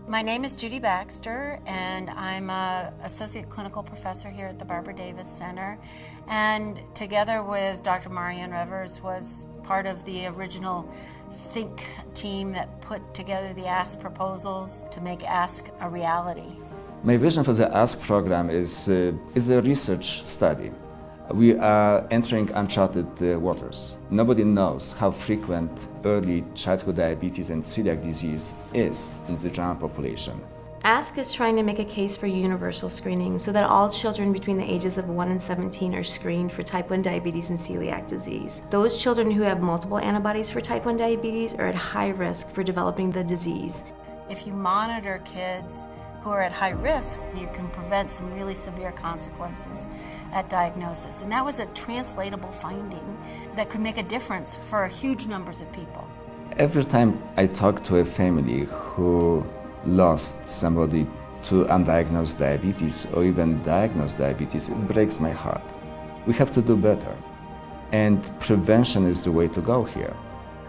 My name is Judy Baxter, and I'm an associate clinical professor here at the Barbara Davis Center. And together with Dr. Marianne Revers was part of the original think team that put together the ASK proposals to make ASK a reality. My vision for the ASK program is a research study. We are entering uncharted waters. Nobody knows how frequent early childhood diabetes and celiac disease is in the general population. ASK is trying to make a case for universal screening so that all children between the ages of 1 and 17 are screened for type 1 diabetes and celiac disease. Those children who have multiple antibodies for type 1 diabetes are at high risk for developing the disease. If you monitor kids who are at high risk, you can prevent some really severe consequences at diagnosis. And that was a translatable finding that could make a difference for huge numbers of people. Every time I talk to a family who lost somebody to undiagnosed diabetes or even diagnosed diabetes, it breaks my heart. We have to do better. And prevention is the way to go here.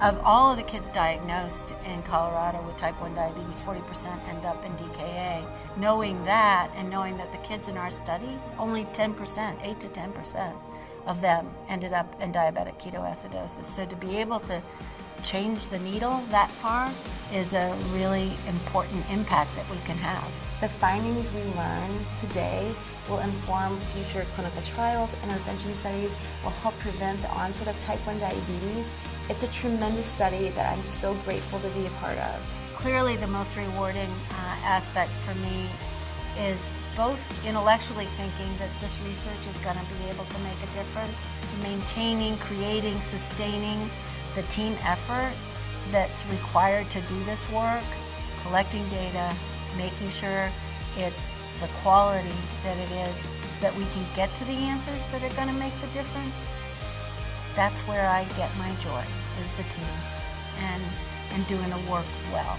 Of all of the kids diagnosed in Colorado with type 1 diabetes, 40% end up in DKA. Knowing that and knowing that the kids in our study, only 10%, 8 to 10% of them ended up in diabetic ketoacidosis. So to be able to change the needle that far is a really important impact that we can have. The findings we learn today will inform future clinical trials, intervention studies, will help prevent the onset of type 1 diabetes. It's a tremendous study that I'm so grateful to be a part of. Clearly the most rewarding aspect for me is both intellectually thinking that this research is going to be able to make a difference, maintaining, creating, sustaining the team effort that's required to do this work, collecting data, making sure it's the quality that it is, that we can get to the answers that are going to make the difference. That's where I get my joy, is the team and doing the work well.